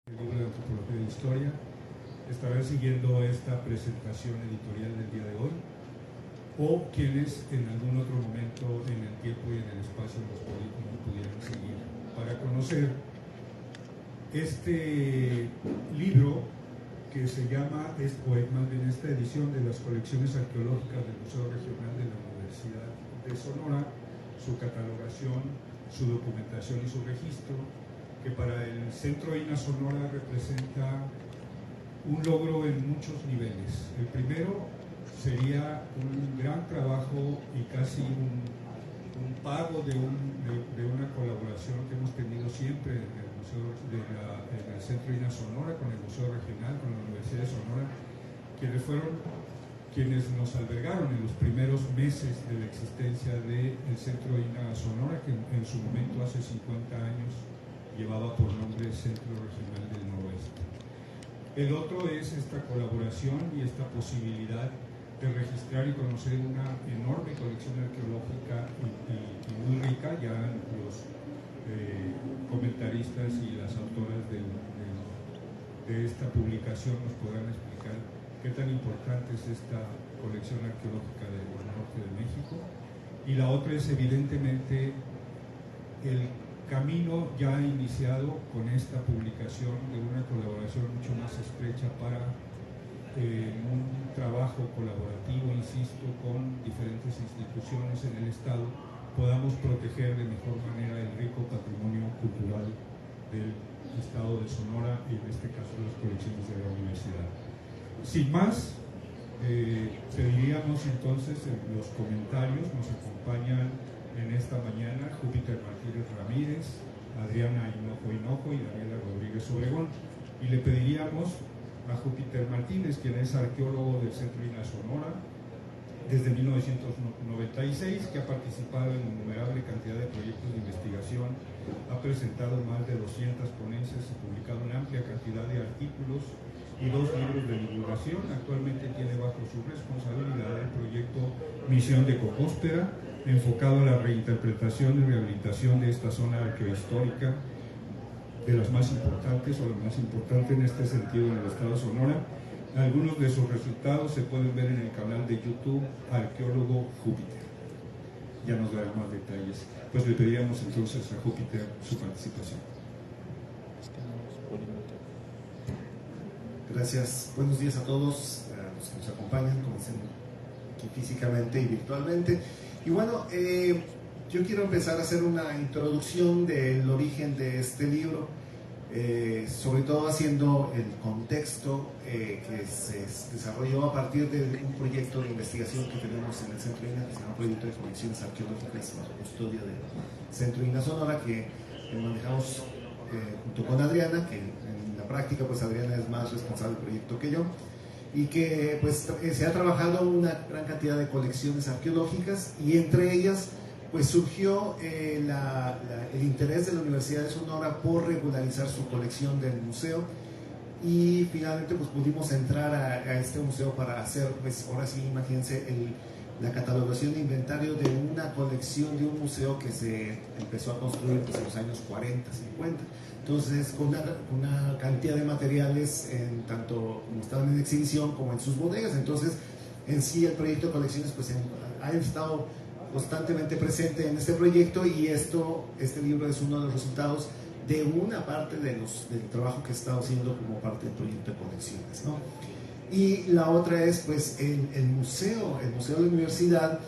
el libro de Antropología de Historia. Estarán siguiendo esta presentación editorial del día de hoy, o quienes en algún otro momento en el tiempo y en el espacio nos pudieran seguir para conocer este libro que se llama, más bien esta edición de las colecciones arqueológicas del Museo Regional de la Universidad de Sonora, su catalogación, su documentación y su registro, que para el Centro INAH Sonora representa un logro en muchos niveles. El primero sería un gran trabajo y casi un pago de una colaboración que hemos tenido siempre en el Museo en el Centro INAH Sonora, con el Museo Regional, con la Universidad de Sonora, quienes fueron quienes nos albergaron en los primeros meses de la existencia del Centro INAH Sonora, que en su momento, hace 50 años, llevaba por nombre Centro Regional del Noroeste. El otro es esta colaboración y esta posibilidad de registrar y conocer una enorme colección arqueológica y muy rica. Ya los comentaristas y las autoras de esta publicación nos podrán explicar qué tan importante es esta colección arqueológica del norte de México. Y la otra es evidentemente el camino ya iniciado con esta publicación de una colaboración mucho más estrecha para un trabajo colaborativo, insisto, con diferentes instituciones en el Estado, podamos proteger de mejor manera el rico patrimonio cultural del Estado de Sonora y en este caso las colecciones de la universidad. Sin más, pediríamos entonces los comentarios. Nos acompañan en esta mañana Júpiter Martínez Ramírez, Adriana Hinojo y Daniela Rodríguez Obregón, y le pediríamos a Júpiter Martínez, quien es arqueólogo del Centro INAH Sonora desde 1996, que ha participado en innumerable cantidad de proyectos de investigación, ha presentado más de 200 ponencias y publicado una amplia cantidad de artículos y 2 libros de divulgación. Actualmente tiene bajo su responsabilidad el proyecto Misión de Cocóspera, enfocado a la reinterpretación y rehabilitación de esta zona arqueohistórica, de las más importantes o la más importante en este sentido en el estado de Sonora. Algunos de sus resultados se pueden ver en el canal de YouTube Arqueólogo Júpiter. Ya nos dará más detalles. Pues le pediríamos entonces a Júpiter su participación. Gracias, buenos días a todos, a los que nos acompañan, como dicen, aquí físicamente y virtualmente. Y bueno, yo quiero empezar a hacer una introducción del origen de este libro, sobre todo haciendo el contexto que se desarrolló a partir de un proyecto de investigación que tenemos en el Centro INAH, que se llama Proyecto de Colecciones Arqueológicas bajo custodia del Centro INAH Sonora, que manejamos junto con Adriana, que en la práctica pues Adriana es más responsable del proyecto que yo, y que pues se ha trabajado una gran cantidad de colecciones arqueológicas, y entre ellas pues surgió el interés de la Universidad de Sonora por regularizar su colección del museo, y finalmente pues pudimos entrar a este museo para hacer, pues ahora sí, imagínense, la catalogación de inventario de una colección de un museo que se empezó a construir pues en los años 40, 50. Entonces, con una cantidad de materiales, tanto como estaban en exhibición como en sus bodegas. Entonces, en sí, el proyecto de colecciones pues ha estado constantemente presente en este proyecto, y este libro es uno de los resultados de una parte del trabajo que he estado haciendo como parte del proyecto de colecciones, ¿no? Y la otra es pues el museo de la universidad.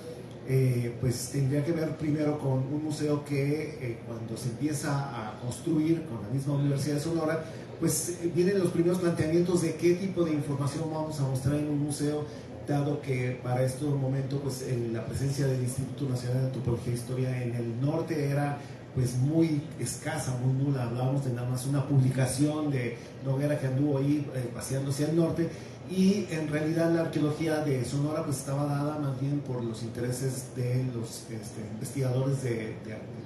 Pues tendría que ver primero con un museo que cuando se empieza a construir con la misma Universidad de Sonora, pues vienen los primeros planteamientos de qué tipo de información vamos a mostrar en un museo, dado que para este momento pues la presencia del Instituto Nacional de Antropología e Historia en el norte era pues muy escasa, muy nula. Hablábamos de nada más una publicación de Noguera, que anduvo ahí paseándose al norte, y en realidad la arqueología de Sonora pues estaba dada más bien por los intereses de los investigadores de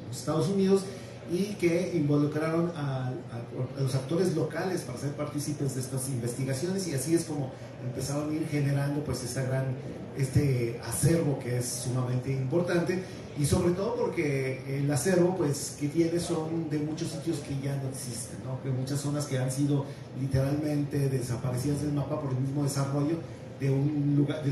los Estados Unidos, y que involucraron a los actores locales para ser partícipes de estas investigaciones, y así es como empezaron a ir generando pues este acervo que es sumamente importante, y sobre todo porque el acervo pues que tiene son de muchos sitios que ya no existen, ¿no? Que muchas zonas que han sido literalmente desaparecidas del mapa por el mismo desarrollo de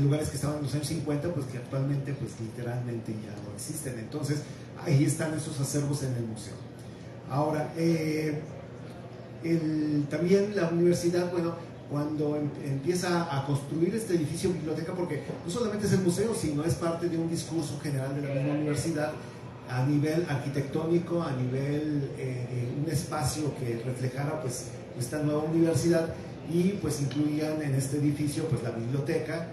lugares que estaban en los años 50, pues que actualmente pues literalmente ya no existen. Entonces ahí están esos acervos en el museo. Ahora, también la universidad, bueno, cuando empieza a construir este edificio biblioteca, porque no solamente es el museo, sino es parte de un discurso general de la misma universidad a nivel arquitectónico, a nivel un espacio que reflejara pues esta nueva universidad, y pues incluían en este edificio pues la biblioteca,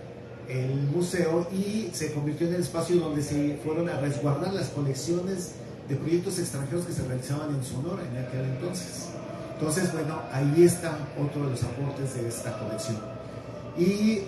el museo, y se convirtió en el espacio donde se fueron a resguardar las colecciones de proyectos extranjeros que se realizaban en Sonora en aquel entonces. Entonces, bueno, ahí está otro de los aportes de esta colección. Y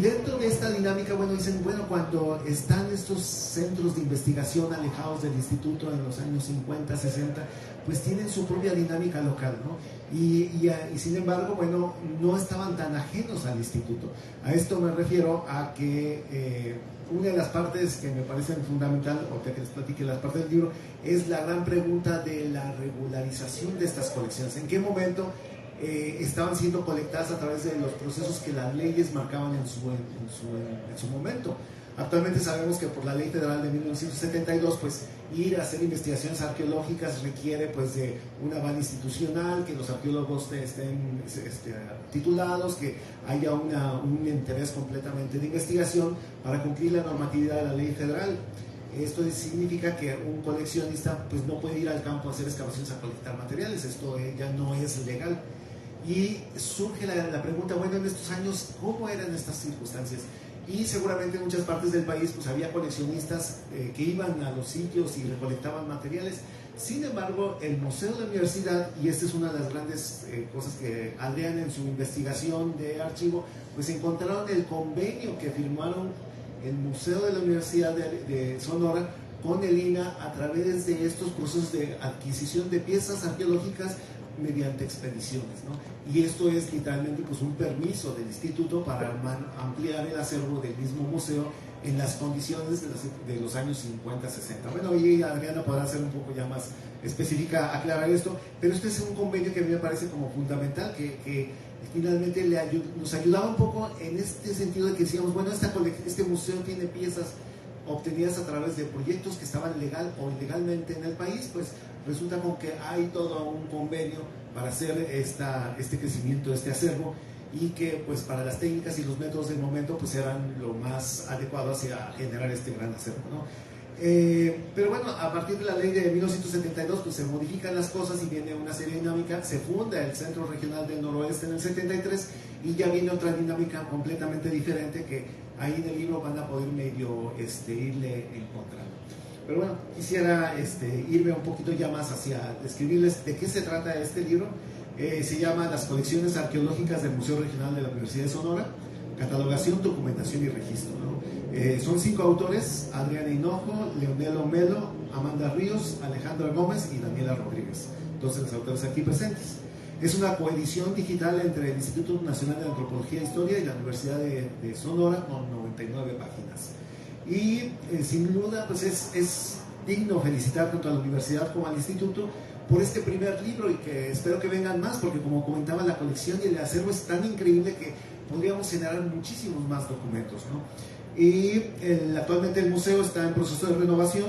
dentro de esta dinámica, bueno, dicen, bueno, cuando están estos centros de investigación alejados del instituto en los años 50, 60, pues tienen su propia dinámica local, ¿no? Y sin embargo, bueno, no estaban tan ajenos al instituto. A esto me refiero a que una de las partes que me parecen fundamental, o que les platique las partes del libro, es la gran pregunta de la regularización de estas colecciones. ¿En qué momento estaban siendo colectadas a través de los procesos que las leyes marcaban en su momento? Actualmente sabemos que por la Ley Federal de 1972, pues ir a hacer investigaciones arqueológicas requiere pues de un aval institucional, que los arqueólogos estén titulados, que haya un interés completamente de investigación para cumplir la normatividad de la Ley Federal. Esto significa que un coleccionista pues no puede ir al campo a hacer excavaciones a colectar materiales. Esto ya no es legal. Y surge la pregunta, bueno, en estos años, ¿cómo eran estas circunstancias? Y seguramente en muchas partes del país pues había coleccionistas que iban a los sitios y recolectaban materiales. Sin embargo, el Museo de la Universidad, y esta es una de las grandes cosas que aldean en su investigación de archivo, pues encontraron el convenio que firmaron el Museo de la Universidad de Sonora con el INAH a través de estos procesos de adquisición de piezas arqueológicas mediante expediciones, ¿no? Y esto es literalmente pues un permiso del instituto para ampliar el acervo del mismo museo en las condiciones de los años 50, 60. Bueno, y Adriana podrá ser un poco ya más específica, aclarar esto, pero este es un convenio que a mí me parece como fundamental, que finalmente nos ayudaba un poco en este sentido de que decíamos, bueno, este museo tiene piezas obtenidas a través de proyectos que estaban legal o ilegalmente en el país, pues resulta con que hay todo un convenio para hacer este crecimiento de este acervo, y que pues para las técnicas y los métodos del momento pues eran lo más adecuado hacia generar este gran acervo, ¿no? Pero bueno, a partir de la ley de 1972 pues se modifican las cosas y viene una serie dinámica, se funda el Centro Regional del Noroeste en el 73 y ya viene otra dinámica completamente diferente que ahí en el libro van a poder medio irle encontrando. Pero bueno, quisiera irme un poquito ya más hacia describirles de qué se trata este libro. Se llama Las colecciones arqueológicas del Museo Regional de la Universidad de Sonora, catalogación, documentación y registro, ¿no? Son 5 autores: Adriana Hinojo, Leonelo Melo, Amanda Ríos, Alejandra Gómez y Daniela Rodríguez, entonces los autores aquí presentes. Es una coedición digital entre el Instituto Nacional de Antropología e Historia y la Universidad de Sonora, con 99 páginas. Y sin duda pues es digno felicitar tanto a la universidad como al instituto por este primer libro, y que espero que vengan más, porque como comentaba, la colección y el acervo es tan increíble que podríamos generar muchísimos más documentos, ¿no? Y actualmente el museo está en proceso de renovación.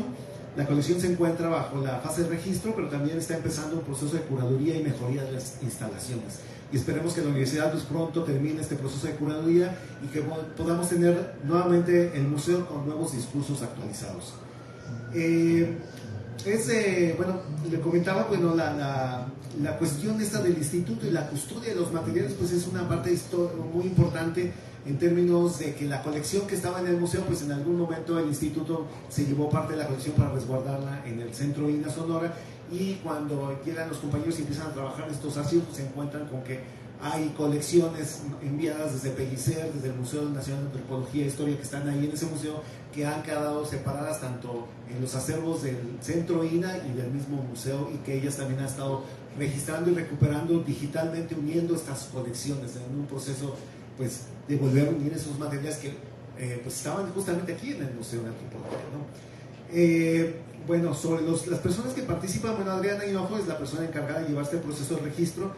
La colección se encuentra bajo la fase de registro, pero también está empezando un proceso de curaduría y mejoría de las instalaciones. Y esperemos que la universidad pues pronto termine este proceso de curaduría y que podamos tener nuevamente el museo con nuevos discursos actualizados. Bueno, le comentaba, bueno, la cuestión esta del instituto y la custodia de los materiales pues es una parte muy importante, en términos de que la colección que estaba en el museo, pues en algún momento el instituto se llevó parte de la colección para resguardarla en el Centro INAH Sonora, y cuando llegan los compañeros y empiezan a trabajar estos archivos, pues se encuentran con que hay colecciones enviadas desde Pellicer, desde el Museo Nacional de Antropología e Historia, que están ahí en ese museo, que han quedado separadas tanto en los acervos del Centro INA y del mismo museo, y que ellas también han estado registrando y recuperando digitalmente, uniendo estas colecciones en un proceso pues de volver a unir esos materiales que pues estaban justamente aquí en el Museo de Antropología, ¿no? Bueno, sobre las personas que participan, bueno, Adriana Hinojo es la persona encargada de llevar este proceso de registro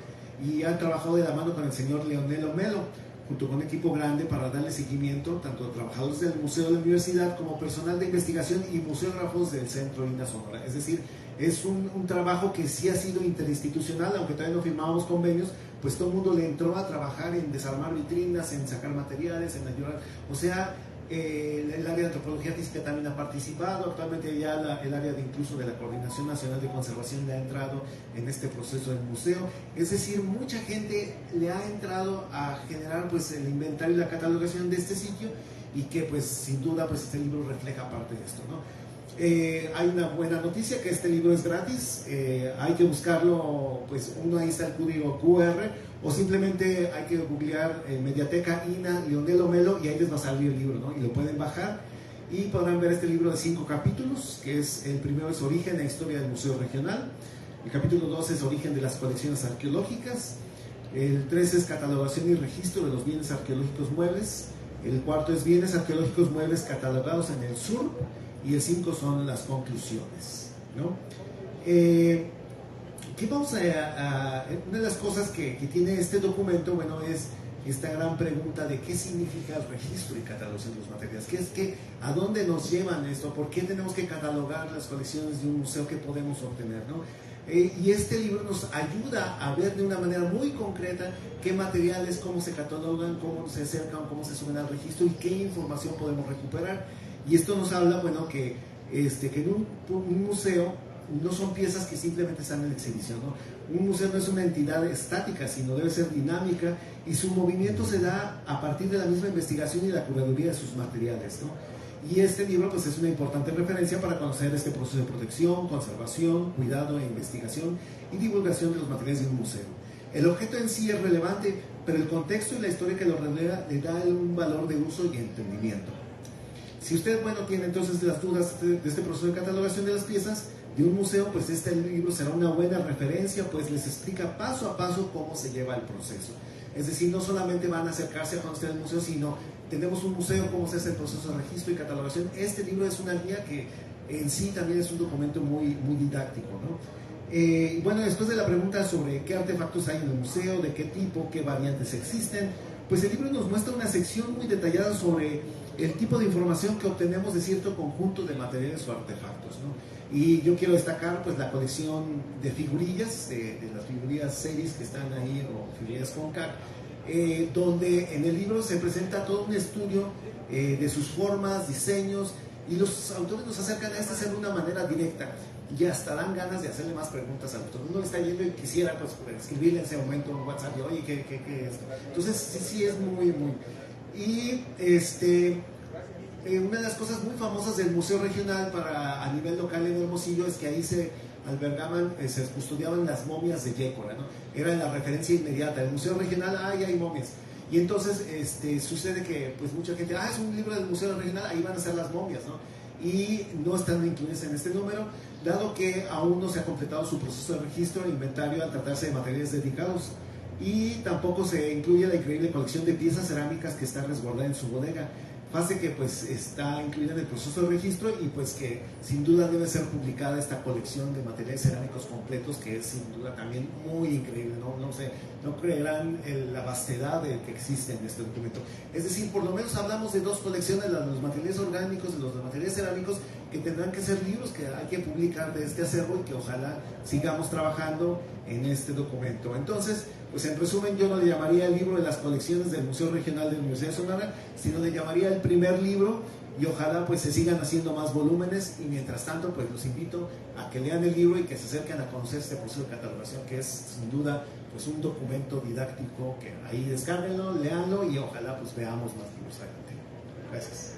y han trabajado de la mano con el señor Leonel Omelo, junto con un equipo grande para darle seguimiento, tanto a trabajadores del Museo de la Universidad como personal de investigación y museógrafos del Centro INA Sonora. Es decir, es un trabajo que sí ha sido interinstitucional, aunque todavía no firmábamos convenios, pues todo el mundo le entró a trabajar en desarmar vitrinas, en sacar materiales, en ayudar, o sea, el área de antropología física también ha participado, actualmente ya el área de incluso de la Coordinación Nacional de Conservación le ha entrado en este proceso del museo, es decir, mucha gente le ha entrado a generar pues el inventario y la catalogación de este sitio, y que pues sin duda pues este libro refleja parte de esto, ¿no? Hay una buena noticia, que este libro es gratis, hay que buscarlo, pues uno ahí está el código QR, o simplemente hay que googlear Mediateca INA Leonel Omelo y ahí les va a salir el libro, ¿no? Y lo pueden bajar y podrán ver este libro de 5 capítulos, que es: el primero es Origen e Historia del Museo Regional, el capítulo 2 es Origen de las Colecciones Arqueológicas, el 3 es Catalogación y Registro de los Bienes Arqueológicos Muebles, el 4 es Bienes Arqueológicos Muebles catalogados en el sur, y el 5 son las conclusiones, ¿no? ¿Qué vamos una de las cosas que tiene este documento, bueno, es esta gran pregunta de qué significa el registro y catalogación de los materiales, a dónde nos llevan esto, por qué tenemos que catalogar las colecciones de un museo, que podemos obtener, ¿no? Y este libro nos ayuda a ver de una manera muy concreta qué materiales, cómo se catalogan, cómo se acercan, cómo se suben al registro y qué información podemos recuperar. Y esto nos habla, bueno, que en un museo no son piezas que simplemente están en exhibición, ¿no? Un museo no es una entidad estática, sino debe ser dinámica, y su movimiento se da a partir de la misma investigación y la curaduría de sus materiales, ¿no? Y este libro pues es una importante referencia para conocer este proceso de protección, conservación, cuidado e investigación y divulgación de los materiales de un museo. El objeto en sí es relevante, pero el contexto y la historia que lo rodea le da un valor de uso y entendimiento. Si usted, bueno, tiene entonces las dudas de este proceso de catalogación de las piezas de un museo, pues este libro será una buena referencia, pues les explica paso a paso cómo se lleva el proceso. Es decir, no solamente van a acercarse a conocer el museo, sino tenemos un museo, cómo se hace el proceso de registro y catalogación. Este libro es una guía que en sí también es un documento muy, muy didáctico, ¿no? Y bueno, después de la pregunta sobre qué artefactos hay en el museo, de qué tipo, qué variantes existen, pues el libro nos muestra una sección muy detallada sobre el tipo de información que obtenemos de cierto conjunto de materiales o artefactos, ¿no? Y yo quiero destacar pues la colección de figurillas, de las figurillas series que están ahí, o figurillas CONCAC, donde en el libro se presenta todo un estudio de sus formas, diseños, y los autores nos acercan a esto de una manera directa, y hasta dan ganas de hacerle más preguntas al autor. Uno le está yendo y quisiera pues escribirle en ese momento en WhatsApp, oye, ¿qué es esto? Entonces sí es muy... Y una de las cosas muy famosas del Museo Regional a nivel local en Hermosillo es que ahí se albergaban, se custodiaban las momias de Yécora, ¿no? Era la referencia inmediata. El Museo Regional, ahí hay momias. Y entonces sucede que pues mucha gente, es un libro del Museo Regional, ahí van a ser las momias, ¿no? Y no están incluidas en este número, dado que aún no se ha completado su proceso de registro e inventario al tratarse de materiales dedicados. Y tampoco se incluye la increíble colección de piezas cerámicas que está resguardada en su bodega, fase que pues está incluida en el proceso de registro, y pues que sin duda debe ser publicada esta colección de materiales cerámicos completos, que es sin duda también muy increíble, no creerán la vastedad que existe en este documento. Es decir, por lo menos hablamos de 2 colecciones, la de los materiales orgánicos y los de materiales cerámicos, que tendrán que ser libros que hay que publicar de este acervo, y que ojalá sigamos trabajando en este documento. Entonces, pues en resumen, yo no le llamaría el libro de las colecciones del Museo Regional de la Universidad de Sonora, sino le llamaría el primer libro, y ojalá pues se sigan haciendo más volúmenes, y mientras tanto pues los invito a que lean el libro y que se acerquen a conocer este proceso de catalogación, que es sin duda pues un documento didáctico, que ahí descárguenlo, leanlo, y ojalá pues veamos más libros adelante. Gracias.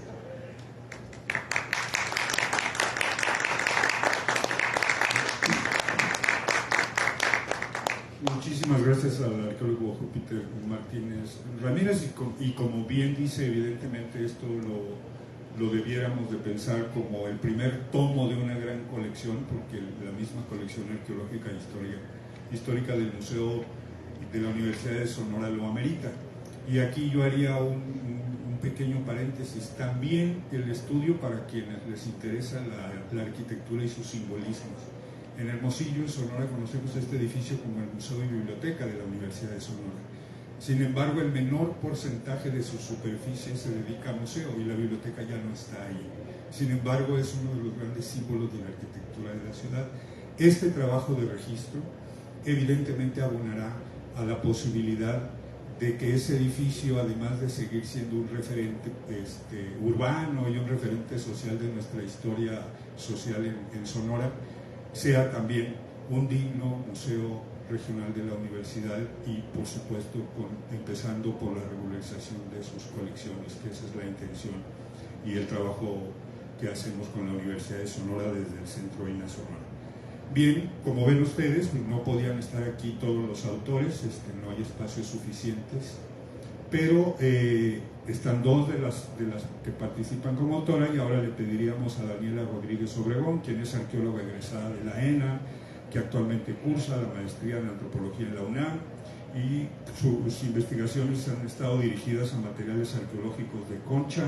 Muchísimas gracias al arqueólogo Júpiter Martínez Ramírez y como bien dice, evidentemente esto lo debiéramos de pensar como el primer tomo de una gran colección, porque la misma colección arqueológica histórica del Museo de la Universidad de Sonora lo amerita. Y aquí yo haría un pequeño paréntesis, también el estudio para quienes les interesa la arquitectura y sus simbolismos. En Hermosillo, en Sonora, conocemos este edificio como el Museo y Biblioteca de la Universidad de Sonora. Sin embargo, el menor porcentaje de su superficie se dedica a museo y la biblioteca ya no está ahí. Sin embargo, es uno de los grandes símbolos de la arquitectura de la ciudad. Este trabajo de registro evidentemente abonará a la posibilidad de que ese edificio, además de seguir siendo un referente urbano y un referente social de nuestra historia social en Sonora, sea también un digno museo regional de la universidad y, por supuesto, empezando por la regularización de sus colecciones, que esa es la intención y el trabajo que hacemos con la Universidad de Sonora desde el Centro INA Sonora. Bien, como ven ustedes, no podían estar aquí todos los autores, no hay espacios suficientes, pero están dos de las que participan como autora, y ahora le pediríamos a Daniela Rodríguez Obregón, quien es arqueóloga egresada de la ENA, que actualmente cursa la maestría en antropología en la UNAM, y sus investigaciones han estado dirigidas a materiales arqueológicos de concha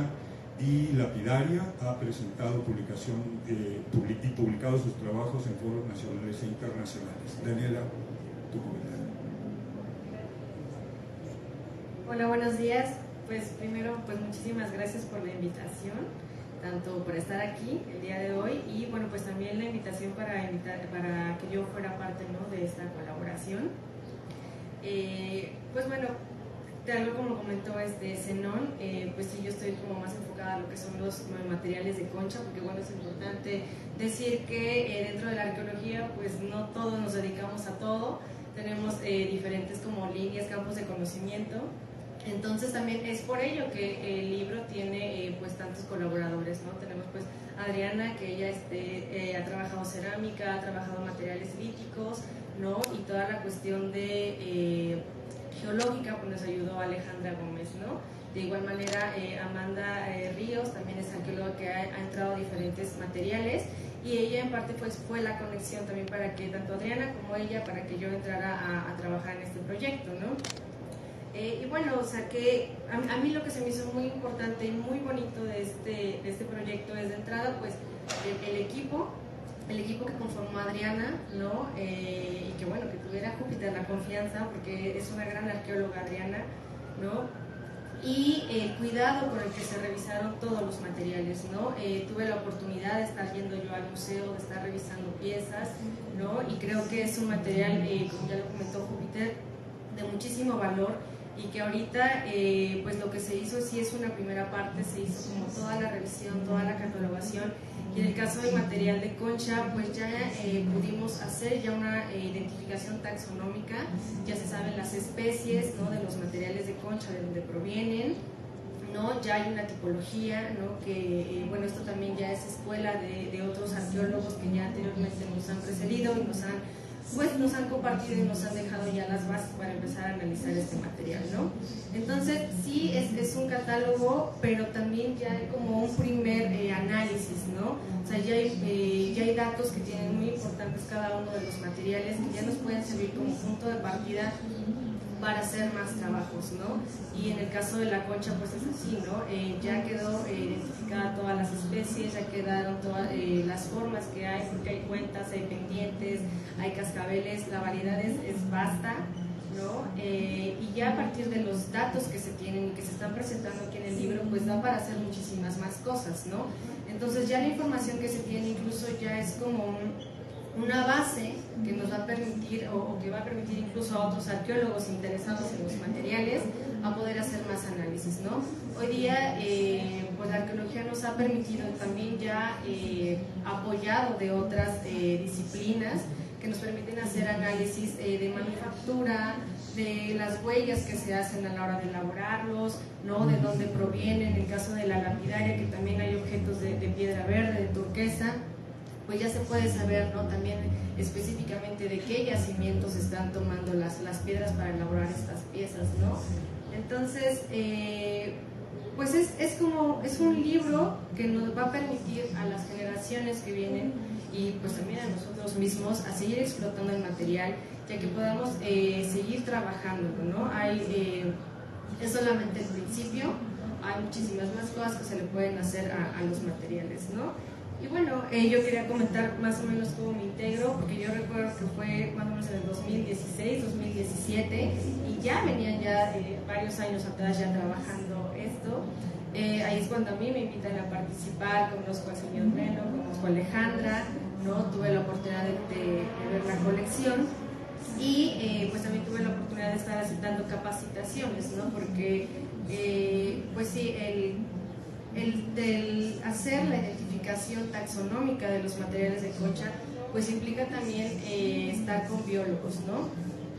y lapidaria. Ha presentado y publicado sus trabajos en foros nacionales e internacionales. Daniela, tu comentario. Hola, buenos días. Pues primero, pues muchísimas gracias por la invitación, tanto por estar aquí el día de hoy y bueno, pues también la invitación para que yo fuera parte, ¿no?, de esta colaboración. Pues bueno, tal como comentó Zenón, pues sí, yo estoy como más enfocada a lo que son los materiales de concha, porque bueno, es importante decir que dentro de la arqueología pues no todos nos dedicamos a todo, tenemos diferentes como líneas, campos de conocimiento. Entonces también es por ello que el libro tiene pues tantos colaboradores, ¿no? Tenemos pues a Adriana, que ella ha trabajado cerámica, ha trabajado materiales líticos, ¿no? Y toda la cuestión de geológica, pues nos ayudó Alejandra Gómez, ¿no? De igual manera, Amanda Ríos también es arqueóloga que ha entrado a diferentes materiales, y ella en parte pues fue la conexión también para que tanto Adriana como ella, para que yo entrara a trabajar en este proyecto, ¿no? Y bueno, o sea que a mí lo que se me hizo muy importante y muy bonito de este proyecto es de entrada pues el equipo que conformó Adriana, ¿no? Y que bueno, que tuviera Júpiter la confianza, porque es una gran arqueóloga Adriana, ¿no? Y el cuidado con el que se revisaron todos los materiales, ¿no? Tuve la oportunidad de estar yendo yo al museo, de estar revisando piezas, ¿no? Y creo que es un material, como ya lo comentó Júpiter, de muchísimo valor, y que ahorita pues lo que se hizo sí es una primera parte, se hizo como toda la revisión, toda la catalogación, y en el caso del material de concha pues ya pudimos hacer ya una identificación taxonómica, ya se saben las especies, ¿no?, de los materiales de concha, de dónde provienen, ¿no? Ya hay una tipología, ¿no?, que bueno, esto también ya es escuela de otros arqueólogos que ya anteriormente nos han precedido y nos han compartido y nos han dejado ya las bases para empezar a analizar este material, ¿no? Entonces, sí, es un catálogo, pero también ya hay como un primer análisis, ¿no? O sea, ya hay datos que tienen muy importantes cada uno de los materiales, que ya nos pueden servir como punto de partida para hacer más trabajos, ¿no? Y en el caso de la concha pues es así, ¿no? Ya quedó identificada todas las especies, ya quedaron todas las formas que hay, porque hay cuentas, hay pendientes, hay cascabeles, la variedad es vasta, ¿no? Y ya a partir de los datos que se tienen y que se están presentando aquí en el libro, pues da para hacer muchísimas más cosas, ¿no? Entonces ya la información que se tiene incluso ya es como una base que nos va a permitir o que va a permitir incluso a otros arqueólogos interesados en los materiales a poder hacer más análisis, ¿no? Hoy día pues la arqueología nos ha permitido también ya apoyado de otras disciplinas que nos permiten hacer análisis de manufactura, de las huellas que se hacen a la hora de elaborarlos, ¿no?, de dónde provienen, en el caso de la lapidaria, que también hay objetos de piedra verde, de turquesa, pues ya se puede saber, ¿no?, también específicamente de qué yacimientos están tomando las piedras para elaborar estas piezas, ¿no? Entonces, pues es un libro que nos va a permitir a las generaciones que vienen y pues también a nosotros mismos a seguir explotando el material, ya que podamos seguir trabajando, ¿no? Es solamente el principio, hay muchísimas más cosas que se le pueden hacer a los materiales, ¿no? Y bueno, yo quería comentar más o menos cómo me integro, porque yo recuerdo que fue más o menos en el 2016, 2017, y ya venían varios años atrás ya trabajando esto. Ahí es cuando a mí me invitan a participar, conozco al señor Melo, conozco a Alejandra, ¿no? Tuve la oportunidad de ver la colección y pues también tuve la oportunidad de estar dando capacitaciones, ¿no? Porque pues sí, el hacer la identificación taxonómica de los materiales de concha pues implica también estar con biólogos, ¿no?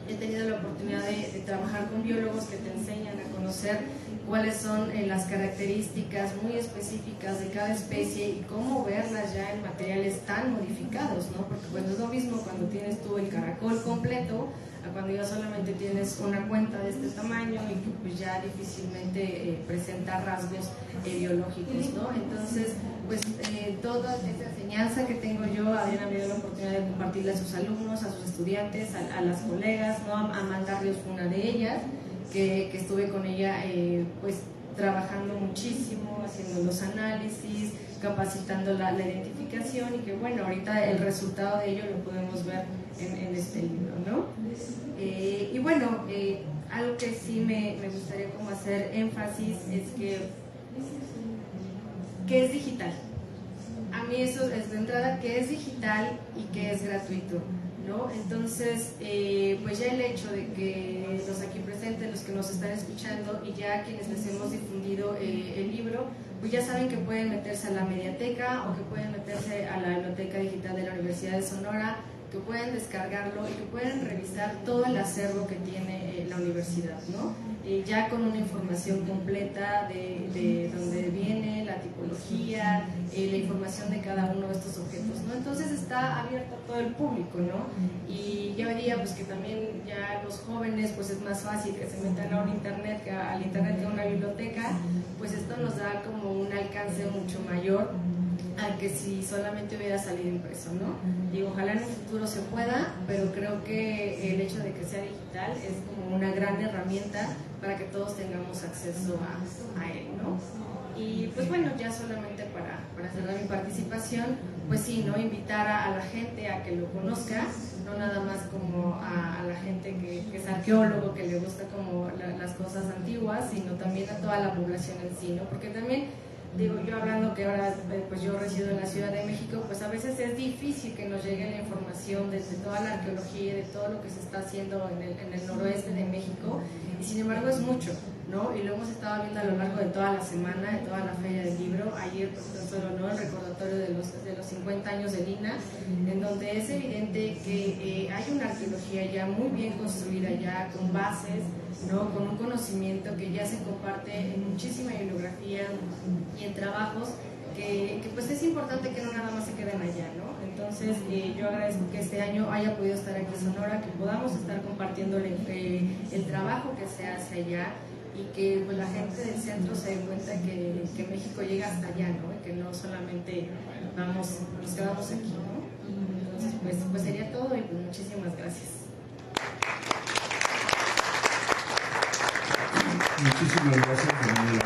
He tenido la oportunidad de trabajar con biólogos que te enseñan a conocer cuáles son las características muy específicas de cada especie y cómo verlas ya en materiales tan modificados, ¿no? Porque pues no es lo mismo cuando tienes tú el caracol completo a cuando ya solamente tienes una cuenta de este tamaño y que pues ya difícilmente presenta rasgos biológicos, ¿no? Entonces, pues toda esta enseñanza que tengo yo, Adriana me dio la oportunidad de compartirla a sus alumnos, a sus estudiantes, a las colegas, ¿no? Amanda Ríos fue una de ellas, que estuve con ella pues trabajando muchísimo, haciendo los análisis, capacitando la identificación y que bueno, ahorita el resultado de ello lo podemos ver en este libro, ¿no? Y bueno, algo que sí me gustaría como hacer énfasis es que es digital. A mí eso es de entrada, que es digital y que es gratuito, ¿no? Entonces, pues ya el hecho de que los aquí presentes, los que nos están escuchando y ya quienes les hemos difundido el libro, pues ya saben que pueden meterse a la mediateca o que pueden meterse a la biblioteca digital de la Universidad de Sonora, que pueden descargarlo y que pueden revisar todo el acervo que tiene la universidad, ¿no? Ya con una información completa de dónde viene, la tipología, la información de cada uno de estos objetos, ¿no? Entonces está abierto a todo el público, ¿no? Y yo diría pues que también ya los jóvenes pues es más fácil que se metan a un internet, que al internet que a una biblioteca, pues esto nos da como un alcance mucho mayor a que si solamente hubiera salido impreso, ¿no? Digo, ojalá en un futuro se pueda, pero creo que el hecho de que sea digital es como una gran herramienta para que todos tengamos acceso a él, ¿no? Y pues bueno, ya solamente para cerrar mi participación, pues sí, ¿no? Invitar a la gente a que lo conozca, no nada más como a la gente que es arqueólogo, que le gusta como las cosas antiguas, sino también a toda la población en sí, ¿no? Porque también digo, yo hablando que ahora pues yo resido en la Ciudad de México, pues a veces es difícil que nos llegue la información desde toda la arqueología y de todo lo que se está haciendo en el noroeste de México, y sin embargo es mucho, ¿no? Y lo hemos estado viendo a lo largo de toda la semana, de toda la feria del libro. Ayer pues solo, ¿no?, el recordatorio de los 50 años del INA, en donde es evidente que hay una arqueología ya muy bien construida, ya con bases, ¿no?, con un conocimiento que ya se comparte en muchísima bibliografía y en trabajos que pues es importante que no nada más se queden allá, ¿no? Entonces yo agradezco que este año haya podido estar aquí en Sonora, que podamos estar compartiendo el trabajo que se hace allá y que pues, la gente del centro se dé cuenta que México llega hasta allá, ¿no? Y que no solamente nos quedamos aquí, ¿no? Entonces pues sería todo y pues muchísimas gracias. Muchísimas gracias, Daniela.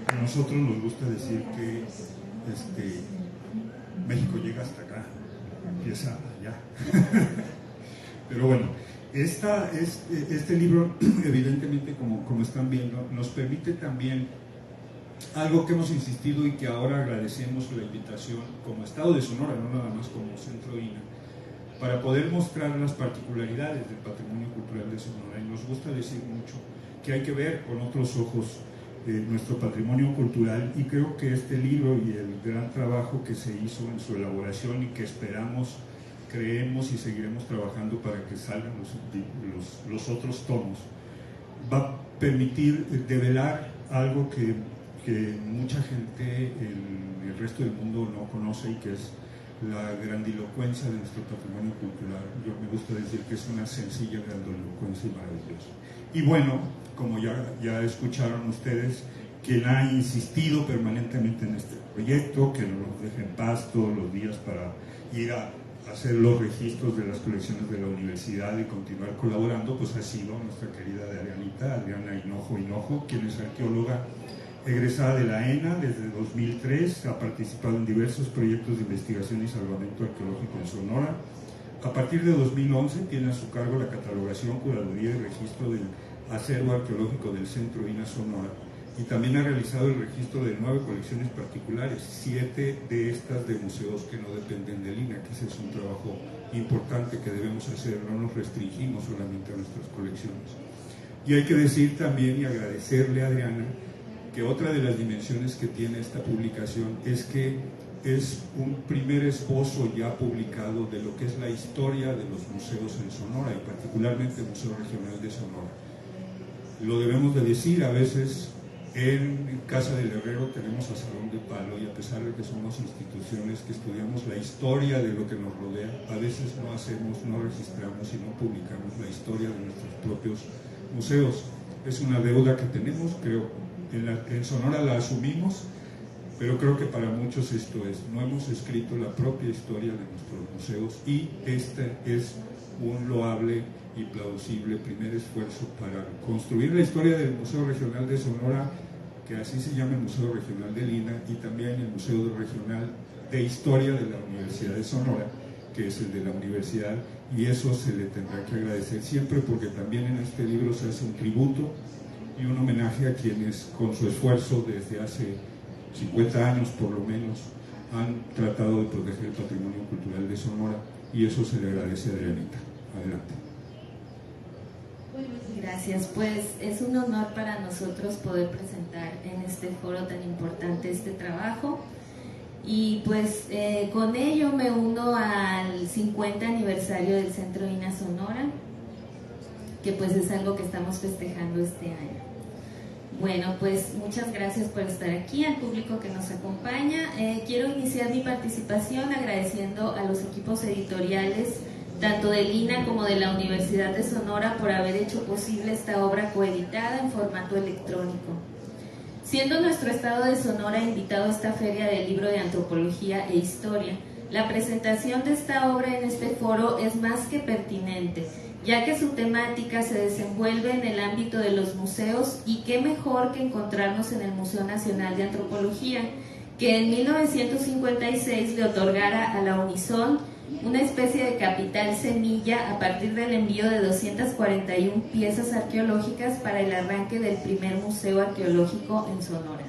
A nosotros nos gusta decir que México llega hasta acá, empieza allá. Pero bueno, este libro, evidentemente, como están viendo, nos permite también algo que hemos insistido y que ahora agradecemos la invitación como Estado de Sonora, no nada más como Centro INA, para poder mostrar las particularidades del patrimonio cultural de Sonora. Y nos gusta decir mucho que hay que ver con otros ojos nuestro patrimonio cultural, y creo que este libro y el gran trabajo que se hizo en su elaboración y que esperamos, creemos y seguiremos trabajando para que salgan los otros tomos, va a permitir develar algo que que mucha gente en el resto del mundo no conoce y que es la grandilocuencia de nuestro patrimonio cultural. Yo me gusta decir que es una sencilla grandilocuencia y maravillosa. Y bueno, como ya escucharon ustedes, quien ha insistido permanentemente en este proyecto, que no nos deje en paz todos los días para ir a hacer los registros de las colecciones de la universidad y continuar colaborando, pues ha sido nuestra querida Adriana Hinojo, quien es arqueóloga egresada de la ENA desde 2003, ha participado en diversos proyectos de investigación y salvamento arqueológico en Sonora. A partir de 2011 tiene a su cargo la catalogación, curaduría y registro del acervo arqueológico del Centro INA Sonora, y también ha realizado el registro de 9 colecciones particulares, 7 de estas de museos que no dependen del INA, que ese es un trabajo importante que debemos hacer, no nos restringimos solamente a nuestras colecciones. Y hay que decir también y agradecerle a Adriana que otra de las dimensiones que tiene esta publicación es que es un primer esbozo ya publicado de lo que es la historia de los museos en Sonora, y particularmente el Museo Regional de Sonora. Lo debemos de decir, a veces en Casa del Herrero tenemos a Salón de Palo, y a pesar de que somos instituciones que estudiamos la historia de lo que nos rodea, a veces no registramos y no publicamos la historia de nuestros propios museos. Es una deuda que tenemos, creo. En Sonora la asumimos, pero creo que para muchos esto es, no hemos escrito la propia historia de nuestros museos, y este es un loable y plausible primer esfuerzo para construir la historia del Museo Regional de Sonora, que así se llama el Museo Regional de Lina, y también el Museo Regional de Historia de la Universidad de Sonora, que es el de la universidad, y eso se le tendrá que agradecer siempre, porque también en este libro se hace un tributo y un homenaje a quienes con su esfuerzo desde hace 50 años por lo menos han tratado de proteger el patrimonio cultural de Sonora, y eso se le agradece a Adrianita. Adelante. Gracias, pues es un honor para nosotros poder presentar en este foro tan importante este trabajo, y pues con ello me uno al 50 aniversario del Centro INA Sonora, que pues es algo que estamos festejando este año. Bueno, pues muchas gracias por estar aquí, al público que nos acompaña. Quiero iniciar mi participación agradeciendo a los equipos editoriales, tanto del INA como de la Universidad de Sonora, por haber hecho posible esta obra coeditada en formato electrónico. Siendo nuestro estado de Sonora invitado a esta Feria del Libro de Antropología e Historia, la presentación de esta obra en este foro es más que pertinente, ya que su temática se desenvuelve en el ámbito de los museos, y qué mejor que encontrarnos en el Museo Nacional de Antropología, que en 1956 le otorgara a la Unison una especie de capital semilla a partir del envío de 241 piezas arqueológicas para el arranque del primer museo arqueológico en Sonora.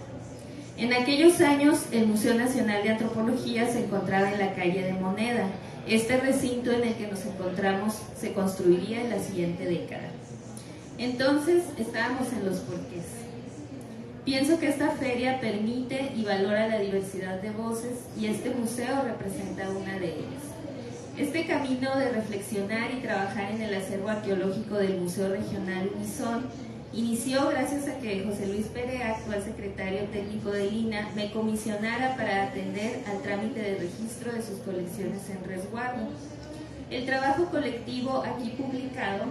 En aquellos años, el Museo Nacional de Antropología se encontraba en la calle de Moneda. Este recinto en el que nos encontramos se construiría en la siguiente década. Entonces, estábamos en los porqués. Pienso que esta feria permite y valora la diversidad de voces, y este museo representa una de ellas. Este camino de reflexionar y trabajar en el acervo arqueológico del Museo Regional Unison inició gracias a que José Luis Perea, actual secretario técnico del INA, me comisionara para atender al trámite de registro de sus colecciones en resguardo. El trabajo colectivo aquí publicado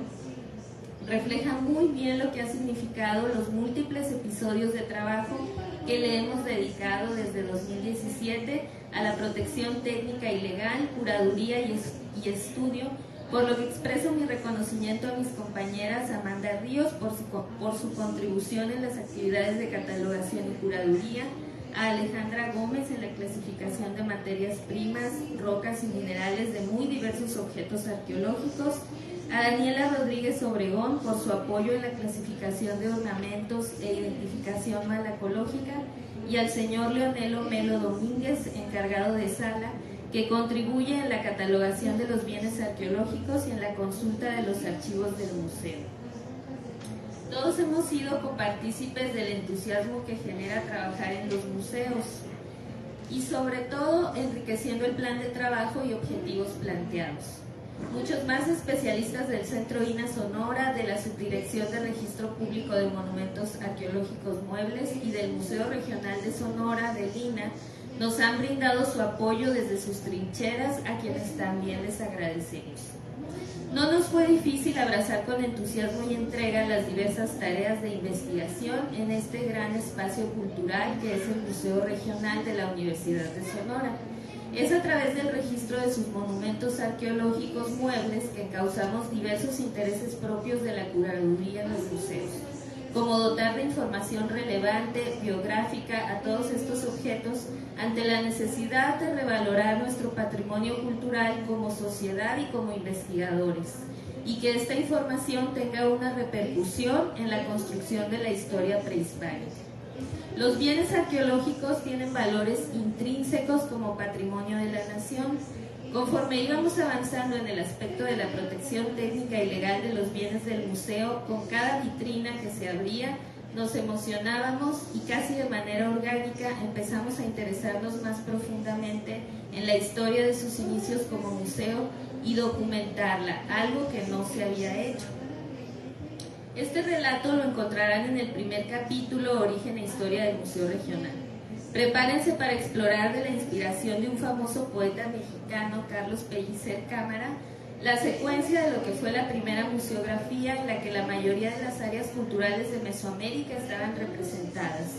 refleja muy bien lo que ha significado los múltiples episodios de trabajo que le hemos dedicado desde 2017 a la protección técnica y legal, curaduría y estudio, por lo que expreso mi reconocimiento a mis compañeras Amanda Ríos por su contribución en las actividades de catalogación y curaduría, a Alejandra Gómez en la clasificación de materias primas, rocas y minerales de muy diversos objetos arqueológicos, a Daniela Rodríguez Obregón por su apoyo en la clasificación de ornamentos e identificación malacológica, y al señor Leonelo Melo Domínguez, encargado de sala, que contribuye en la catalogación de los bienes arqueológicos y en la consulta de los archivos del museo. Todos hemos sido copartícipes del entusiasmo que genera trabajar en los museos, y sobre todo enriqueciendo el plan de trabajo y objetivos planteados. Muchos más especialistas del Centro INA Sonora, de la Subdirección de Registro Público de Monumentos Arqueológicos Muebles y del Museo Regional de Sonora del INA nos han brindado su apoyo desde sus trincheras, a quienes también les agradecemos. No nos fue difícil abrazar con entusiasmo y entrega las diversas tareas de investigación en este gran espacio cultural que es el Museo Regional de la Universidad de Sonora. Es a través del registro de sus monumentos arqueológicos muebles que causamos diversos intereses propios de la curaduría en los museos, como dotar de información relevante, biográfica a todos estos objetos ante la necesidad de revalorar nuestro patrimonio cultural como sociedad y como investigadores, y que esta información tenga una repercusión en la construcción de la historia prehispánica. Los bienes arqueológicos tienen valores intrínsecos como patrimonio de la nación. Conforme íbamos avanzando en el aspecto de la protección técnica y legal de los bienes del museo, con cada vitrina que se abría, nos emocionábamos y casi de manera orgánica empezamos a interesarnos más profundamente en la historia de sus inicios como museo y documentarla, algo que no se había hecho. Este relato lo encontrarán en el primer capítulo, Origen e Historia del Museo Regional. Prepárense para explorar de la inspiración de un famoso poeta mexicano, Carlos Pellicer Cámara, la secuencia de lo que fue la primera museografía en la que la mayoría de las áreas culturales de Mesoamérica estaban representadas.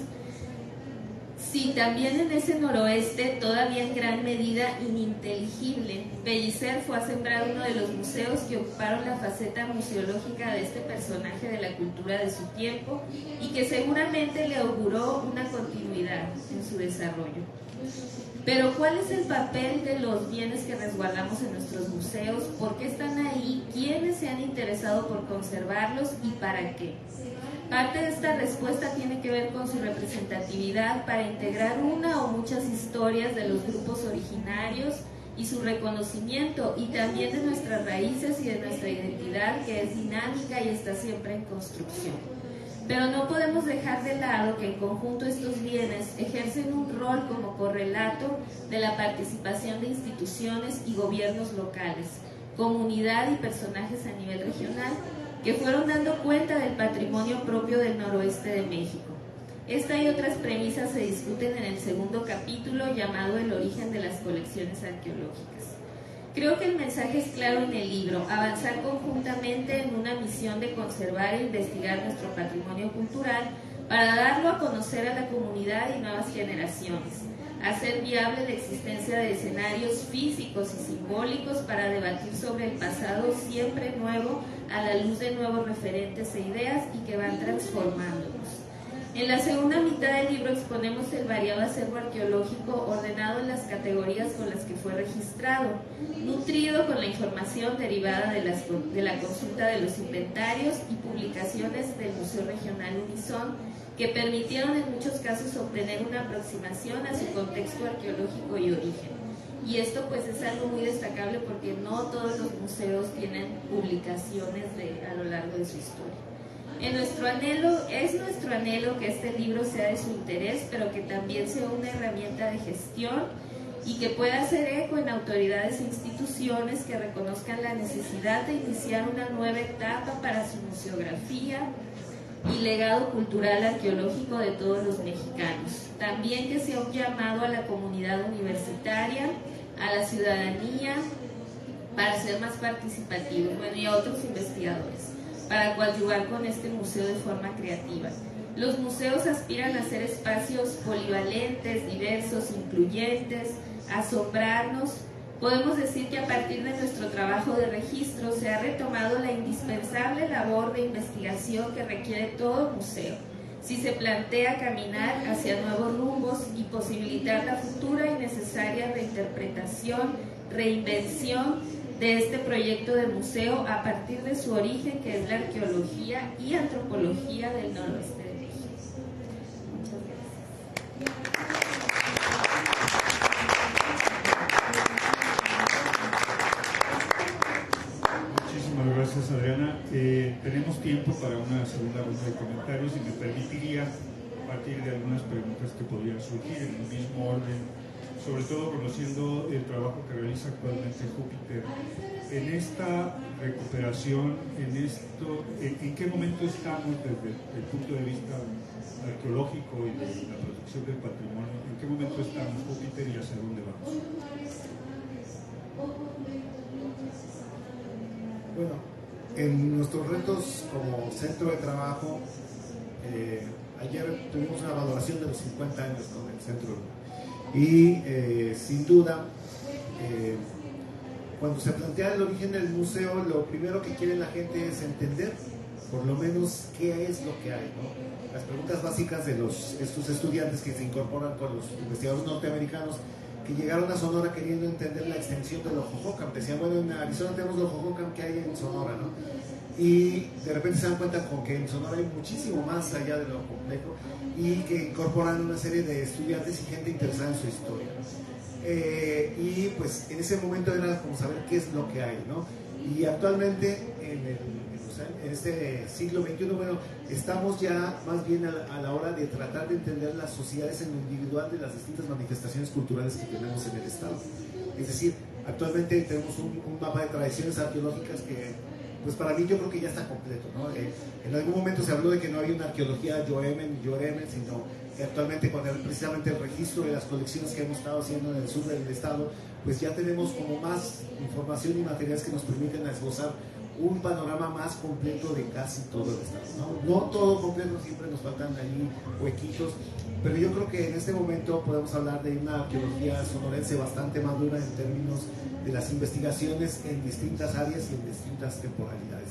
Sí, también en ese noroeste, todavía en gran medida ininteligible, Pellicer fue a sembrar uno de los museos que ocuparon la faceta museológica de este personaje de la cultura de su tiempo y que seguramente le auguró una continuidad en su desarrollo. Pero ¿cuál es el papel de los bienes que resguardamos en nuestros museos? ¿Por qué están ahí? ¿Quiénes se han interesado por conservarlos y para qué? Parte de esta respuesta tiene que ver con su representatividad para integrar una o muchas historias de los grupos originarios y su reconocimiento, y también de nuestras raíces y de nuestra identidad, que es dinámica y está siempre en construcción. Pero no podemos dejar de lado que en conjunto estos bienes ejercen un rol como correlato de la participación de instituciones y gobiernos locales, comunidad y personajes a nivel regional, que fueron dando cuenta del patrimonio propio del noroeste de México. Esta y otras premisas se discuten en el segundo capítulo, llamado El origen de las colecciones arqueológicas. Creo que el mensaje es claro en el libro: avanzar conjuntamente en una misión de conservar e investigar nuestro patrimonio cultural para darlo a conocer a la comunidad y nuevas generaciones, hacer viable la existencia de escenarios físicos y simbólicos para debatir sobre el pasado siempre nuevo a la luz de nuevos referentes e ideas y que van transformándonos. En la segunda mitad del libro exponemos el variado acervo arqueológico ordenado en las categorías con las que fue registrado, nutrido con la información derivada de la consulta de los inventarios y publicaciones del Museo Regional Unison, que permitieron en muchos casos obtener una aproximación a su contexto arqueológico y origen. Y esto pues es algo muy destacable porque no todos los museos tienen publicaciones a lo largo de su historia. Es nuestro anhelo que este libro sea de su interés, pero que también sea una herramienta de gestión y que pueda hacer eco en autoridades e instituciones que reconozcan la necesidad de iniciar una nueva etapa para su museografía y legado cultural arqueológico de todos los mexicanos. También que sea un llamado a la comunidad universitaria, a la ciudadanía, para ser más participativos, y a otros investigadores, para coadyuvar con este museo de forma creativa. Los museos aspiran a ser espacios polivalentes, diversos, incluyentes, asombrarnos. Podemos decir que a partir de nuestro trabajo de registro se ha retomado la indispensable labor de investigación que requiere todo museo, si se plantea caminar hacia nuevos rumbos y posibilitar la futura y necesaria reinterpretación, reinvención de este proyecto de museo a partir de su origen, que es la arqueología y antropología del noroeste de México. Muchas gracias. Muchísimas gracias, Adriana. Tenemos tiempo para una segunda ronda de comentarios y me permitiría, a partir de algunas preguntas que podrían surgir en el mismo orden sobre todo conociendo el trabajo que realiza actualmente Júpiter. En esta recuperación, ¿en qué momento estamos desde el punto de vista arqueológico y de la protección del patrimonio? ¿En qué momento estamos, Júpiter, y hacia dónde vamos? Bueno, en nuestros retos como centro de trabajo, ayer tuvimos una valoración de los 50 años, ¿no?, del centro, y sin duda, cuando se plantea el origen del museo, lo primero que quiere la gente es entender, por lo menos, qué es lo que hay, ¿no? Las preguntas básicas de estos estudiantes que se incorporan con los investigadores norteamericanos que llegaron a Sonora queriendo entender la extensión del Ojojocan. Decían, bueno, en Arizona tenemos el Ojojocan, ¿qué hay en Sonora, no? Y de repente se dan cuenta con que en Sonora hay muchísimo más allá de lo complejo y que incorporan una serie de estudiantes y gente interesada en su historia. Y pues en ese momento era como saber qué es lo que hay, ¿no? Y actualmente en este siglo XXI, bueno, estamos ya más bien a la hora de tratar de entender las sociedades en lo individual de las distintas manifestaciones culturales que tenemos en el Estado. Es decir, actualmente tenemos un mapa de tradiciones arqueológicas que, pues para mí yo creo que ya está completo, ¿no? En algún momento se habló de que no había una arqueología Yoemen, sino que actualmente con precisamente el registro de las colecciones que hemos estado haciendo en el sur del Estado, pues ya tenemos como más información y materiales que nos permiten esbozar un panorama más completo de casi todo el Estado, ¿no? No todo completo, siempre nos faltan ahí huequitos, pero yo creo que en este momento podemos hablar de una arqueología sonorense bastante madura en términos de las investigaciones en distintas áreas y en distintas temporalidades.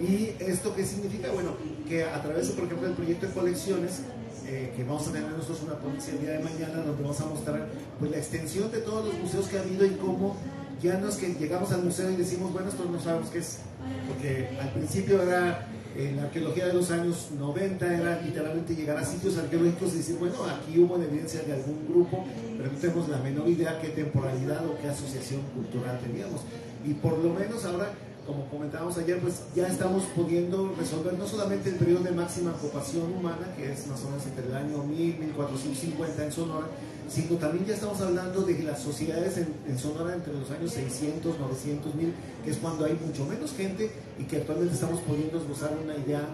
¿Y esto qué significa? Bueno, que a través, por ejemplo, del proyecto de colecciones, que vamos a tener nosotros una ponencia el día de mañana, donde vamos a mostrar pues la extensión de todos los museos que ha habido y cómo ya no es que llegamos al museo y decimos, bueno, esto no sabemos qué es, porque al principio era, en la arqueología de los años 90, era literalmente llegar a sitios arqueológicos y decir, bueno, aquí hubo evidencia de algún grupo, pero no tenemos la menor idea qué temporalidad o qué asociación cultural teníamos. Y por lo menos ahora, como comentábamos ayer, pues ya estamos pudiendo resolver no solamente el periodo de máxima ocupación humana, que es más o menos entre el año 1000 y 1450 en Sonora, sino también ya estamos hablando de las sociedades en Sonora entre los años 600, 900, 1000, que es cuando hay mucho menos gente y que actualmente estamos pudiendo esbozar una idea,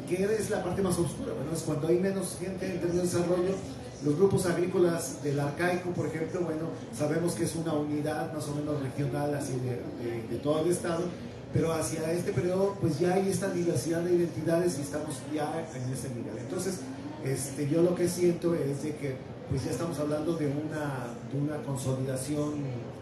que es la parte más oscura. Bueno, es cuando hay menos gente en términos de desarrollo. Los grupos agrícolas del arcaico, por ejemplo, bueno, sabemos que es una unidad más o menos regional así de todo el estado, pero hacia este periodo pues ya hay esta diversidad de identidades y estamos ya en ese nivel. Entonces, yo lo que siento es de que pues ya estamos hablando de una consolidación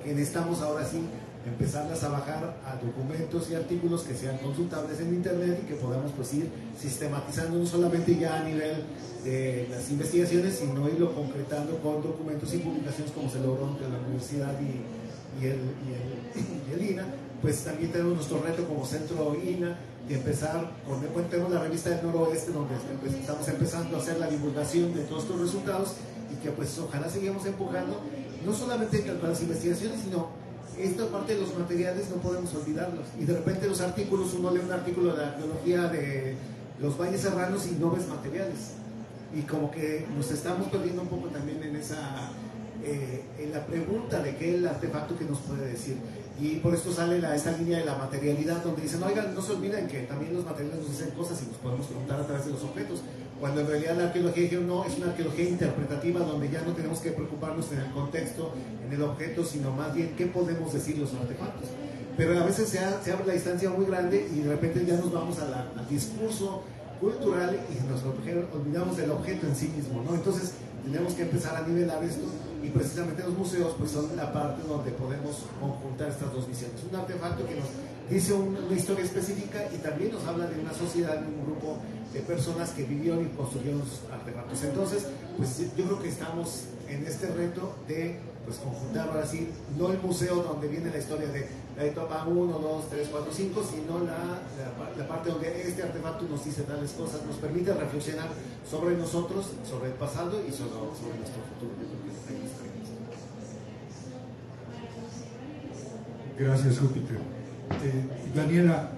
que necesitamos ahora sí empezarlas a bajar a documentos y artículos que sean consultables en internet y que podamos pues ir sistematizando no solamente ya a nivel de las investigaciones, sino irlo concretando con documentos y publicaciones como se logró entre la universidad y el INA. Pues también tenemos nuestro reto como centro INA de empezar tenemos la revista del Noroeste, donde estamos empezando a hacer la divulgación de todos estos resultados y que pues ojalá sigamos empujando no solamente con las investigaciones, sino esta parte de los materiales no podemos olvidarlos. Y de repente los artículos, uno lee un artículo de arqueología de los valles serranos y no ves materiales. Y como que nos estamos perdiendo un poco también en la pregunta de qué es el artefacto que nos puede decir. Y por esto sale esta línea de la materialidad, donde dicen, oigan, no se olviden que también los materiales nos dicen cosas y nos podemos preguntar a través de los objetos. Cuando en realidad la arqueología, dijeron, no, es una arqueología interpretativa donde ya no tenemos que preocuparnos en el contexto, en el objeto, sino más bien qué podemos decir los artefactos. Pero a veces se abre la distancia muy grande y de repente ya nos vamos al discurso cultural y nos olvidamos del objeto en sí mismo, ¿no? Entonces tenemos que empezar a nivelar esto y precisamente los museos pues son la parte donde podemos conjuntar estas dos visiones. Un artefacto que nos dice una historia específica y también nos habla de una sociedad, de un grupo de personas que vivieron y construyeron sus artefactos. Entonces, pues yo creo que estamos en este reto de pues conjuntar ahora sí, no el museo donde viene la historia de la etapa 1, 2, 3, 4, 5, sino la parte donde este artefacto nos dice tales cosas, nos permite reflexionar sobre nosotros, sobre el pasado y sobre nuestro futuro. Gracias, Júpiter. Daniela,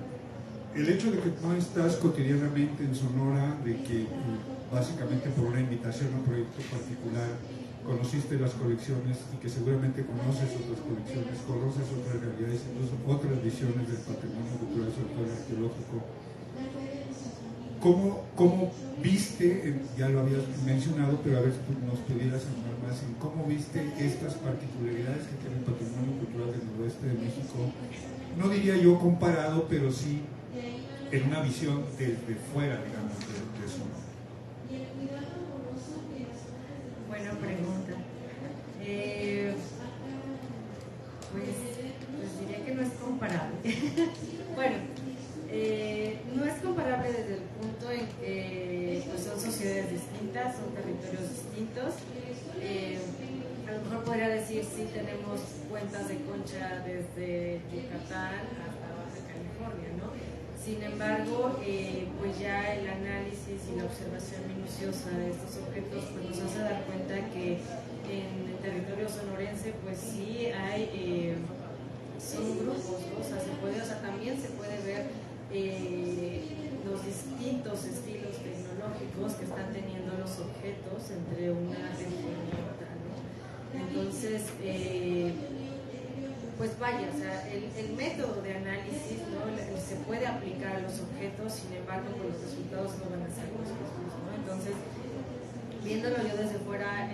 el hecho de que no estás cotidianamente en Sonora, de que básicamente por una invitación a un proyecto particular conociste las colecciones y que seguramente conoces otras colecciones, conoces otras realidades, incluso otras visiones del patrimonio cultural, sobre todo el arqueológico. ¿Cómo viste, ya lo habías mencionado, pero a ver si tú nos pudieras hablar más en cómo viste estas particularidades que tiene el patrimonio cultural del noroeste de México? No diría yo comparado, pero sí en una visión desde fuera, digamos, de eso. Buena pregunta. Pues diría que no es comparable. Bueno, no es comparable desde el punto en que pues son sociedades distintas, son territorios distintos. A lo mejor podría decir sí tenemos cuentas de concha desde Yucatán hasta Baja California, ¿no? Sin embargo, pues ya el análisis y la observación minuciosa de estos objetos pues nos hace dar cuenta que en el territorio sonorense pues sí hay, son grupos, ¿no? También se puede ver los distintos estilos tecnológicos que están teniendo los objetos entre una región y otra, ¿no? Entonces, pues vaya, o sea, el método de análisis, ¿no? Se puede aplicar a los objetos, sin embargo, pues los resultados no van a ser los mismos, ¿no? Entonces, viéndolo yo desde fuera,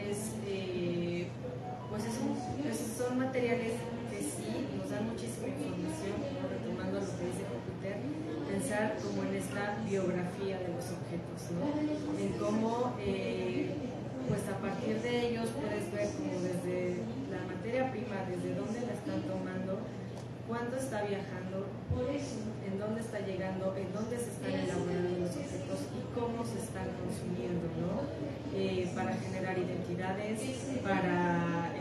son materiales que sí nos dan muchísima información, ¿no? Retomando lo que dice Júpiter, pensar como en esta biografía de los objetos, ¿no? En cómo, pues a partir de ellos puedes ver como desde la materia prima, desde dónde la están tomando, cuánto está viajando, en dónde está llegando, en dónde se están elaborando los objetos y cómo se están consumiendo, ¿no? Para generar identidades, para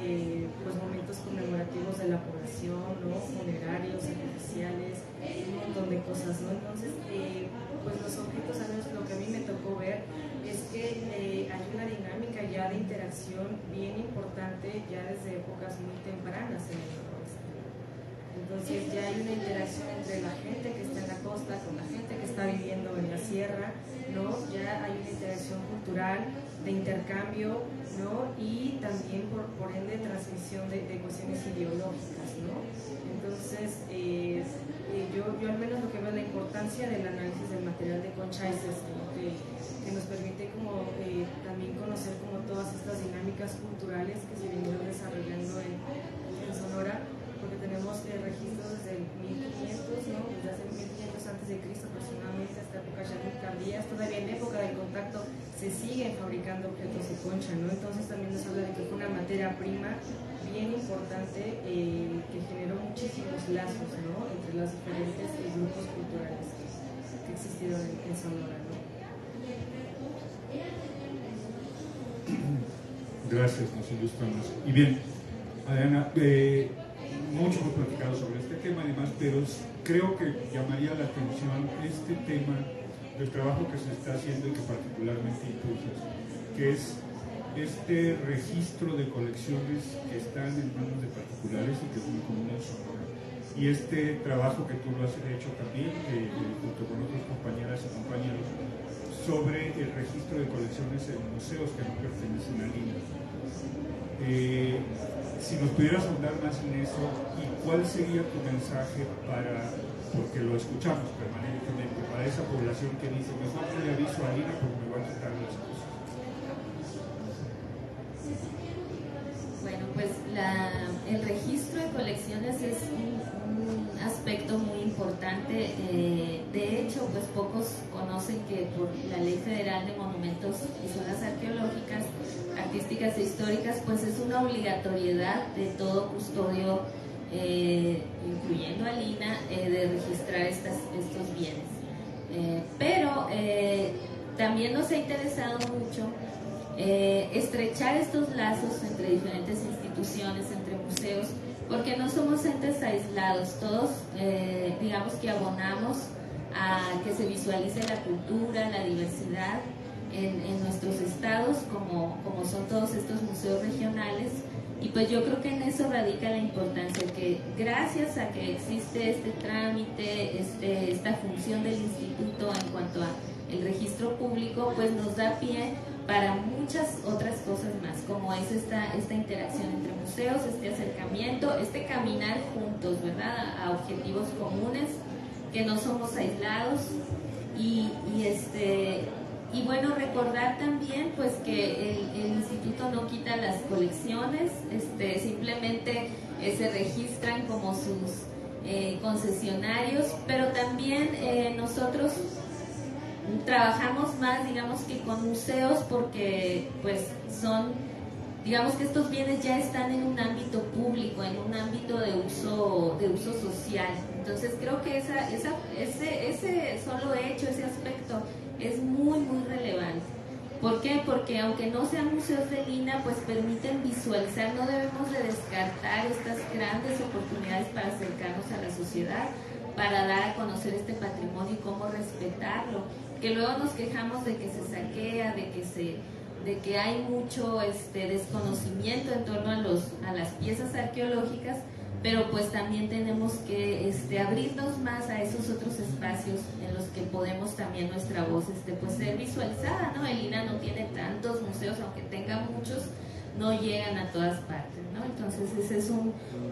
pues momentos conmemorativos de la población, ¿no? Funerarios, sacrificiales, un montón de cosas, ¿no? Entonces, pues los objetos, al menos lo que a mí me tocó ver, es que hay una dinámica ya de interacción bien importante ya desde épocas muy tempranas en el noroeste. Entonces ya hay una interacción entre la gente que está en la costa con la gente que está viviendo en la sierra, ¿no? Ya hay una interacción cultural, de intercambio, ¿no? Y también por ende transmisión de cuestiones ideológicas, ¿no? Entonces, yo al menos lo que veo la importancia del análisis del material de concha es esto, ¿no? que nos permite como también conocer como todas estas dinámicas culturales que se vinieron desarrollando en Sonora, porque tenemos registros desde el 1500, ¿no? Desde hace 1500 antes de Cristo aproximadamente hasta época ya muy tardías, todavía en época del contacto se siguen fabricando objetos de concha, ¿no? Entonces también nos habla de que fue una materia prima bien importante que generó muchísimos lazos, ¿no? Entre los diferentes grupos culturales que existieron en Sonora, ¿no? Gracias, nos ilustra más. Y bien, Adriana, mucho hemos platicado sobre este tema además, pero creo que llamaría la atención este tema del trabajo que se está haciendo y que particularmente impulsas, que es este registro de colecciones que están en manos de particulares y que es muy común en Sonora. Y este trabajo que tú lo has hecho también, junto con otras compañeras y compañeros, sobre el registro de colecciones en museos que no pertenecen a Lina. Si nos pudieras hablar más en eso, y cuál sería tu mensaje porque lo escuchamos permanentemente, para esa población que dice, mejor no le aviso a Lina porque me voy a quitar las cosas. Bueno, pues el registro de colecciones es un aspecto muy importante. De hecho, pues pocos conocen que por la Ley Federal de Monumentos y Zonas Arqueológicas, Artísticas e Históricas, pues es una obligatoriedad de todo custodio, incluyendo a Lina, de registrar estos bienes. Pero también nos ha interesado mucho estrechar estos lazos entre diferentes instituciones, entre museos, porque no somos entes aislados, todos digamos que abonamos a que se visualice la cultura, la diversidad en nuestros estados, como son todos estos museos regionales. Y pues yo creo que en eso radica la importancia, que gracias a que existe este trámite, esta función del instituto en cuanto a el registro público, pues nos da pie para muchas otras cosas más, como es esta interacción entre museos, este acercamiento, este caminar juntos, ¿verdad?, a objetivos comunes, que no somos aislados, y bueno, recordar también pues que el instituto no quita las colecciones, simplemente se registran como sus concesionarios, pero también nosotros trabajamos más, digamos, que con museos, porque pues digamos que estos bienes ya están en un ámbito público, en un ámbito de uso social. Entonces creo que ese solo hecho, ese aspecto es muy, muy relevante. ¿Por qué? Porque aunque no sean museos de Lina, pues permiten visualizar, no debemos de descartar estas grandes oportunidades para acercarnos a la sociedad, para dar a conocer este patrimonio y cómo respetarlo, que luego nos quejamos de que se saquea, de que hay mucho desconocimiento en torno a las piezas arqueológicas, pero pues también tenemos que abrirnos más a esos otros espacios en los que podemos también nuestra voz pues ser visualizada, ¿no? El INAH no tiene tantos museos, aunque tenga muchos, no llegan a todas partes, ¿no? Entonces ese es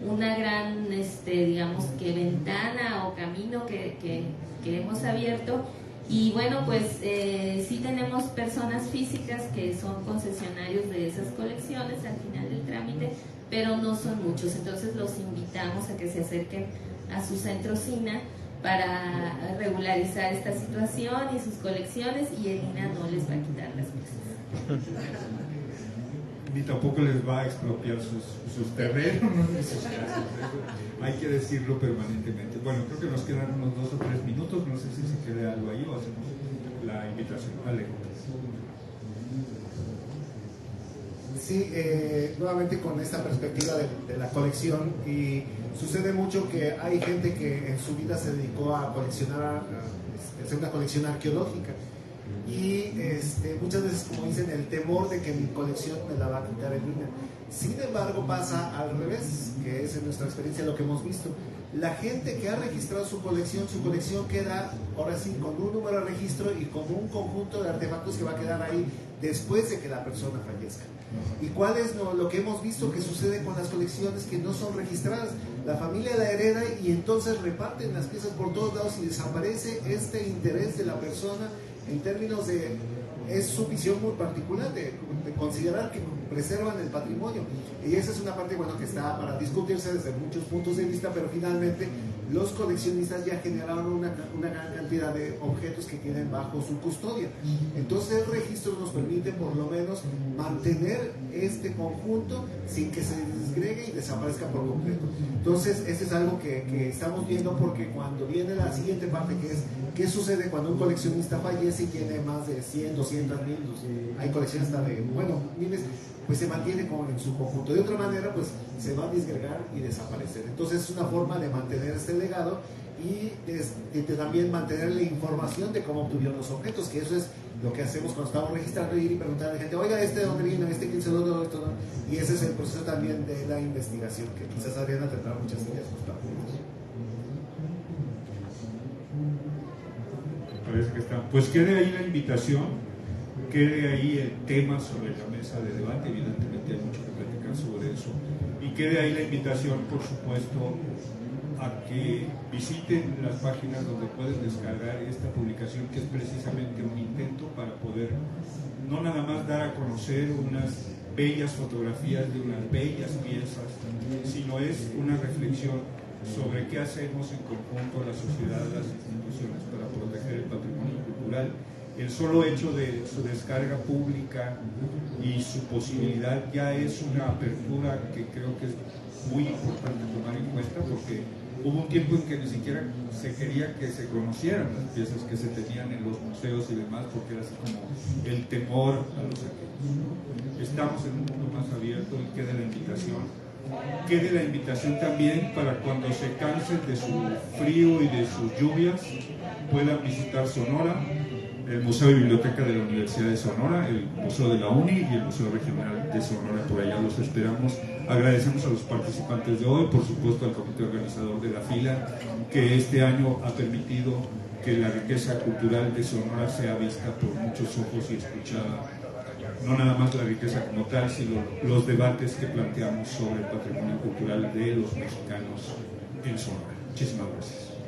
una gran, digamos que ventana o camino que hemos abierto. Y bueno, pues sí tenemos personas físicas que son concesionarios de esas colecciones al final del trámite, pero no son muchos, entonces los invitamos a que se acerquen a su centro SINA para regularizar esta situación y sus colecciones, y el INAH no les va a quitar las piezas. Ni tampoco les va a expropiar sus terrenos, ni sus casas. Hay que decirlo permanentemente. Bueno, creo que nos quedan unos 2 o 3 minutos, no sé si se queda algo ahí o hacemos la invitación. Vale. Sí, nuevamente con esta perspectiva de la colección, y sucede mucho que hay gente que en su vida se dedicó a coleccionar, a hacer una colección arqueológica, y muchas veces, como dicen, el temor de que mi colección me la va a quitar el INAH. Sin embargo, pasa al revés, que es en nuestra experiencia lo que hemos visto. La gente que ha registrado su colección queda ahora sí con un número de registro y con un conjunto de artefactos que va a quedar ahí después de que la persona fallezca. ¿Y cuál es lo que hemos visto que sucede con las colecciones que no son registradas? La familia la hereda y entonces reparten las piezas por todos lados y desaparece este interés de la persona en términos de... Es su visión muy particular de considerar que preservan el patrimonio, y esa es una parte, bueno, que está para discutirse desde muchos puntos de vista, pero finalmente los coleccionistas ya generaron una gran cantidad de objetos que queden bajo su custodia. Entonces el registro nos permite por lo menos mantener este conjunto sin que se desgregue y desaparezca por completo. Entonces ese es algo que estamos viendo, porque cuando viene la siguiente parte, que es ¿qué sucede cuando un coleccionista fallece y tiene más de 100, 200 mil? Hay colecciones hasta de, bueno, miles, pues se mantiene como en su conjunto. De otra manera, pues se va a disgregar y desaparecer. Entonces es una forma de mantener este legado y de también mantener la información de cómo obtuvieron los objetos, que eso es lo que hacemos cuando estamos registrando, ir y preguntar a la gente, oiga, ¿de dónde vino? ¿Quién se lo dio? Esto no. Y ese es el proceso también de la investigación, que quizás Adriana tendrá muchas ideas. Parece que está. Pues quede ahí la invitación, quede ahí el tema sobre la mesa de debate, evidentemente hay mucho que platicar sobre eso, y quede ahí la invitación, por supuesto, a que visiten las páginas donde pueden descargar esta publicación, que es precisamente un intento para poder no nada más dar a conocer unas bellas fotografías de unas bellas piezas, sino es una reflexión sobre qué hacemos en conjunto la sociedad, las instituciones, para proteger el patrimonio cultural. El solo hecho de su descarga pública y su posibilidad ya es una apertura que creo que es muy importante tomar en cuenta, porque hubo un tiempo en que ni siquiera se quería que se conocieran las piezas que se tenían en los museos y demás, porque era así como el temor a los saqueos. Estamos en un mundo más abierto, y quede la invitación. Quede la invitación también para cuando se cansen de su frío y de sus lluvias, puedan visitar Sonora, el Museo y Biblioteca de la Universidad de Sonora, el Museo de la UNI y el Museo Regional de Sonora. Por allá los esperamos. Agradecemos a los participantes de hoy, por supuesto al comité organizador de la fila, que este año ha permitido que la riqueza cultural de Sonora sea vista por muchos ojos y escuchada no nada más la riqueza como tal, sino los debates que planteamos sobre el patrimonio cultural de los mexicanos en Sonora. Muchísimas gracias.